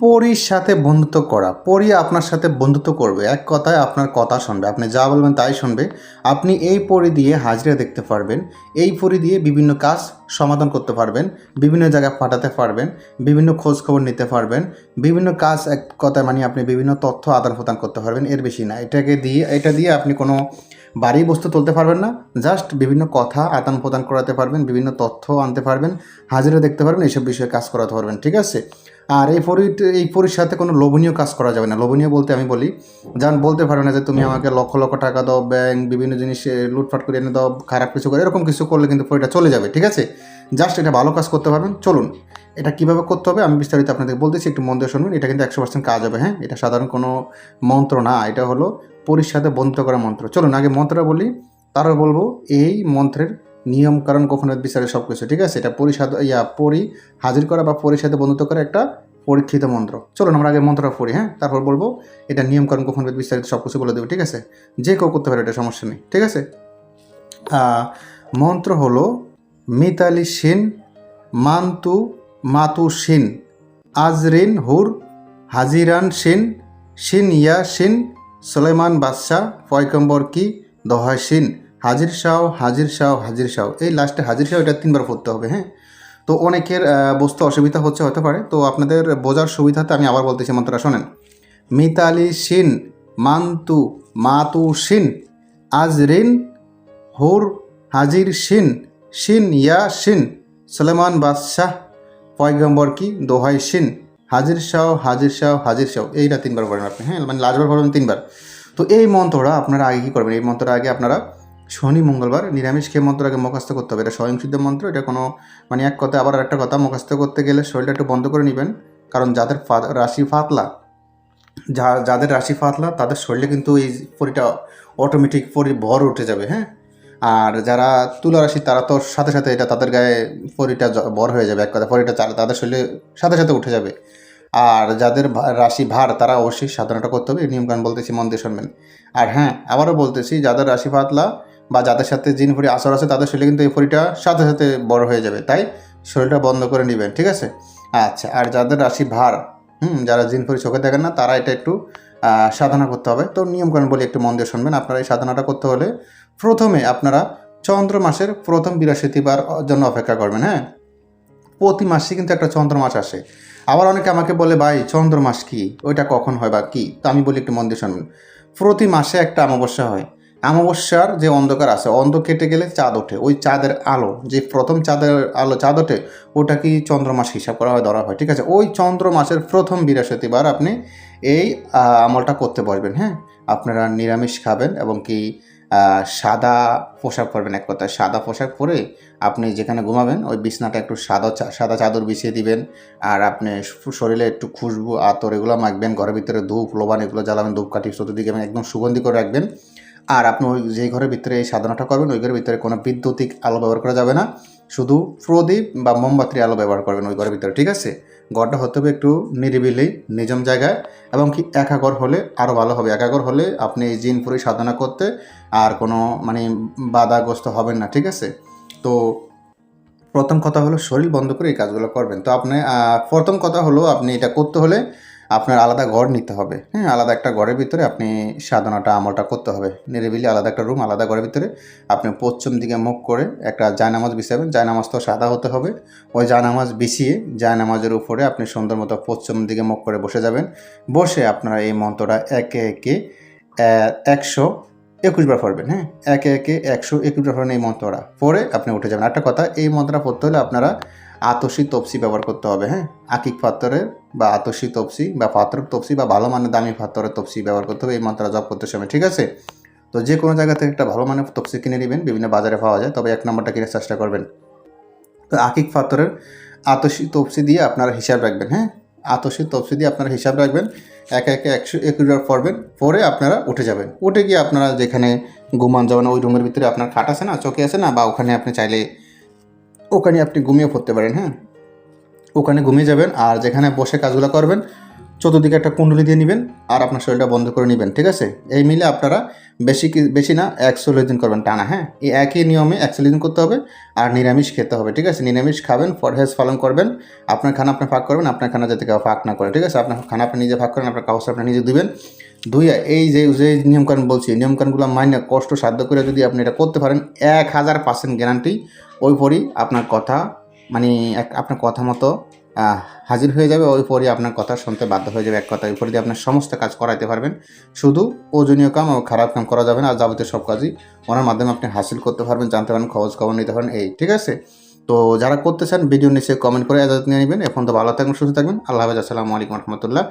পরীর সাথে বন্ধুত্ব করা। পরী আপনার সাথে বন্ধুত্ব করবে। এক কথায় আপনার কথা শুনবে। আপনি যা বলবেন তাই শুনবে। আপনি এই পরী দিয়ে হাজিরা দেখতে পারবেন। এই পরী দিয়ে বিভিন্ন কাজ সমাধান করতে পারবেন। বিভিন্ন জায়গায় পাঠাতে পারবেন। বিভিন্ন খোঁজখবর নিতে পারবেন। বিভিন্ন কাজ এক কথায় মানে আপনি বিভিন্ন তথ্য আদান-প্রদান করতে পারবেন। এর বেশি না। এটা দিয়ে আপনি কোনো ভারী বস্তু তুলতে পারবেন না। জাস্ট বিভিন্ন কথা আদান-প্রদান করাতে পারবেন। বিভিন্ন তথ্য আনতে পারবেন। হাজিরা দেখতে পারবেন। এইসব বিষয়ে কাজ করাতে পারবেন। ঠিক আছে? আর এই পরীর সাথে কোনো লোভনীয় কাজ করা যাবে না। লোভনীয় বলতে আমি বলি, যেমন বলতে পারো না যে তুমি আমাকে লক্ষ লক্ষ টাকা দাও, ব্যাংক বিভিন্ন জিনিস লুটপাট করে এনে দাও, খারাপ কিছু করে, এরকম কিছু করলে কিন্তু পরীটা চলে যাবে। ঠিক আছে? জাস্ট এটা ভালো কাজ করতে পারবেন। চলুন, এটা কীভাবে করতে হবে আমি বিস্তারিত আপনাদের বলতেছি, একটু মন দিয়ে শুনুন। এটা কিন্তু 100% কাজ হবে। হ্যাঁ, এটা সাধারণ কোনো মন্ত্র না, এটা হলো পরীর সাথে বন্ধুত্ব করা মন্ত্র। চলুন আগে মন্ত্রটা বলি, তারপর বলবো এই মন্ত্রের নিয়ম কারণ গোপনীয়তা বিচারে সব কিছু। ঠিক আছে? এটা পরী হাজির করা বা পরীর সাথে বন্ধুত্ব করা একটা পরীক্ষিত মন্ত্র। চলুন আমরা আগে মন্ত্রটা পড়ি। হ্যাঁ, তারপর বলবো এটা নিয়মকানুন গোপনভেদ বিস্তারিত সব কিছু বলে দেবো। ঠিক আছে? যে কেউ করতে পারে, এটা সমস্যা নেই। ঠিক আছে? মন্ত্র হলো মিতালি শিন মান্তু মাতু শিন আজরিন হুর হাজিরান শিন শিন ইয়া শিন সুলাইমান বাদশাহ পয়গম্বর কি দোহাই শিন হাজির শাহ হাজির শাহ হাজির শাহ। এই লাস্টে হাজির শাহ এটা 3বার পড়তে হবে। হ্যাঁ, তো অনেকের বুঝতে অসুবিধা হতে পারে, তো আপনাদের বোঝার সুবিধাতে আমি আবার বলতেছি, মন্ত্রটা শোনেন। মিতালি শিন মান্তু মাতু শিন আজরিন হুর হাজির শিন শিন ইয়া শিন সুলেমান বাদশাহ পয়গম্বর কি দোহাই শিন হাজির শাহ হাজির শাহ হাজির শাহ। এইটা 3বার পড়েন আপনি। হ্যাঁ, মানে লাস্টবার পড়বেন 3বার। তো এই মন্ত্রটা আপনারা আগে কী করবেন, এই মন্ত্রটা আগে আপনারা শনি মঙ্গলবার নিরামিষ খেয়ে মন্ত্র আগে মুখস্থ করতে হবে। এটা স্বয়ংসিদ্ধ মন্ত্র। এটা কোনো মানে এক কথা আবার একটা কথা, মুখস্থ করতে গেলে শরীরটা একটু বন্ধ করে নেবেন, কারণ যাদের রাশি ফাতলা তাদের শরীরে কিন্তু এই পরীটা অটোমেটিক ভর উঠে যাবে। হ্যাঁ, আর যারা তুলা রাশি তারা তো সাথে সাথে এটা তাদের গায়ে পরীটা ভর হয়ে যাবে। এক কথা পরীটা তাদের শরীরে সাথে সাথে উঠে যাবে। আর যাদের রাশি ভার তারা অবশ্যই সাধনাটা করতে হবে। এই নিয়মকানুন বলতেছি, মন দিয়ে শুনবেন। আর হ্যাঁ, আবারও বলতেছি, যাদের রাশি পাতলা বা যাদের সাথে জিন ফড়ি আসর আছে তাদের শরীরে কিন্তু এই ফড়িটা সাথে সাথে বড় হয়ে যাবে, তাই শরীরটা বন্ধ করে নেবেন। ঠিক আছে? আচ্ছা, আর যাদের রাশি ভার, যারা জিন ফড়ি চোখে দেখেন না, তারা এটা একটু সাধনা করতে হবে। তো নিয়মকানুন বলি, একটু মন দিয়ে শুনবেন। আপনারা এই সাধনাটা করতে হলে প্রথমে আপনারা চন্দ্র মাসের প্রথম বৃহস্পতিবার জন্য অপেক্ষা করবেন। হ্যাঁ, প্রতি মাসে কিন্তু একটা চন্দ্র মাস আসে। আবার অনেকে আমাকে বলে, ভাই চন্দ্র মাস কি, ওইটা কখন হয় বা কী? তো আমি বলি একটু মন দিয়ে শুনবেন। প্রতি মাসে একটা অমাবস্যা হয়। অমাবস্যার যে অন্ধকার আছে, কেটে গেলে চাঁদ ওঠে। ওই চাঁদের আলো, যে প্রথম চাঁদ ওঠে, ওটাকেই চন্দ্র মাস হিসাব করা হয়, ধরা হয়। ঠিক আছে? ওই চন্দ্র মাসের প্রথম বৃহস্পতিবার আপনি এই আমলটা করতে বসবেন। হ্যাঁ, আপনারা নিরামিষ খাবেন এবং কি সাদা পোশাক পরবেন। এক কথায় সাদা পোশাক পরে আপনি যেখানে ঘুমাবেন ওই বিছনাটা একটু সাদা চাদর বিছিয়ে দিবেন। আর আপনি শরীরে একটু খুশবু আতর এগুলো মাখবেন। ঘরের ভিতরে ধূপ লোবান এগুলো জ্বালাবেন, ধূপকাঠি চতুর্দিকে একদম সুগন্ধি করে রাখবেন। আর আপনি ওই যেই ঘরের ভিতরে এই সাধনাটা করবেন, ওই ঘরের ভিতরে কোনো বৈদ্যুতিক আলো ব্যবহার করা যাবে না। শুধু প্রদীপ বা মোমবাতির আলো ব্যবহার করবেন ওই ঘরের ভিতরে। ঠিক আছে? ঘরটা হতে হবে একটু নিরিবিলি নিজম জায়গায়, এবং কি একা ঘর হলে আরও ভালো হবে। একা ঘর হলে আপনি এই জিনপুরি সাধনা করতে আর কোনো মানে বাধাগ্রস্ত হবেন না। ঠিক আছে? তো প্রথম কথা হলো শরীর বন্ধ করে এই কাজগুলো করবেন। তো আপনি প্রথম কথা হলো, আপনি এটা করতে হলে আপনার আলাদা ঘর নিতে হবে। হ্যাঁ, আলাদা একটা ঘরের ভিতরে আপনি সাধনাটা আমলটা করতে হবে। নিরিবিলি আলাদা একটা রুম, আলাদা ঘরের ভিতরে আপনি পশ্চিম দিকে মুখ করে একটা জায়নামাজ বিছাবেন। জায়নামাজ তো সাদা হতে হবে। ওই জায়নামাজ বিছিয়ে জায়নামাজের উপরে আপনি সুন্দর মতো পশ্চিম দিকে মুখ করে বসে যাবেন। বসে আপনারা এই মন্ত্রটা একে একে 121 বার পড়বেন। হ্যাঁ, একে একে 121 বার পড়েন এই মন্ত্রটা। পরে আপনি উঠে যাবেন। একটা কথা, এই মন্ত্রটা পড়তে হলে আপনারা আতসী তপসি ব্যবহার করতে হবে। হ্যাঁ, আকিক পাত্রের বা আতসী তপসি বা পাত্রের তপসি বা ভালো মানের দামি পাত্রের তপসি ব্যবহার করতে হবে এই মন্ত্রটা জপ করতে সময়। ঠিক আছে? তো যে কোনো জায়গা থেকে একটা ভালো মানের তপসি কিনে নেবেন, বিভিন্ন বাজারে পাওয়া যায়, তবে 1 নম্বরটা কিনে চেষ্টা করবেন। তো আকিক পাত্রের আতসী তপসি দিয়ে আপনারা হিসাব রাখবেন। হ্যাঁ, আতসী তপসি দিয়ে আপনারা হিসাব রাখবেন। একে একে 121 বার পড়বেন। পরে আপনারা উঠে যাবেন। উঠে গিয়ে আপনারা যেখানে ঘুমান যাবেন ওই রুমের ভিতরে আপনার খাট আছে না, চৌকি আছে না, বা ওখানে আপনি চাইলে ওখানে আপনি ঘুমিয়ে পড়তে পারেন। হ্যাঁ, ওখানে ঘুমিয়ে যাবেন। আর যেখানে বসে কাজগুলো করবেন চতুর্দিকে একটা কুণ্ডলি দিয়ে নেবেন আর আপনার শরীরটা বন্ধ করে নেবেন, ঠিক আছে? এই মিলে আপনারা বেশি না 140 দিন করবেন টানা, হ্যাঁ? এই একই নিয়মে 140 দিন করতে হবে আর নিরামিষ খেতে হবে, ঠিক আছে? নিরামিষ খাবেন, ফরহেজ পালন করবেন, আপনার খানা আপনি ফাঁক করবেন, আপনার খানা যাতে কেউ ফাঁক না করে, ঠিক আছে? আপনার খানা আপনি নিজে ফাঁক করেন, আপনার কাগজ আপনি নিজে দিবেন, ধুইয়া এই যে নিয়মকানুন বলছি, নিয়মকানুনগুলো মাইনে কষ্ট সাধ্য করে যদি আপনি এটা করতে পারেন 1000% গ্যারান্টি ওই পরই আপনার কথা মানে আপনার কথা মতো হাজির হয়ে যাবে, ওই পরই আপনার কথা শুনতে বাধ্য হয়ে যাবে। এক কথা ওই পরে দিয়ে আপনার সমস্ত কাজ করাইতে পারবেন, শুধু ওজনীয় কাম ও খারাপ কাম করা যাবে না, আর যাবতীয় সব কাজই ওনার মাধ্যমে আপনি হাসিল করতে পারবেন, জানতে পারবেন, খবর নিতে পারেন, এই ঠিক আছে? তো যারা করতে চান ভিডিও নিচে কমেন্ট করে এজাজত নিয়ে নেবেন। এখন তো ভালো থাকবেন, সুস্থ থাকবেন। আল্লাহ হাফেজ, আসসালামু আলাইকুম রহমতুল্লাহ।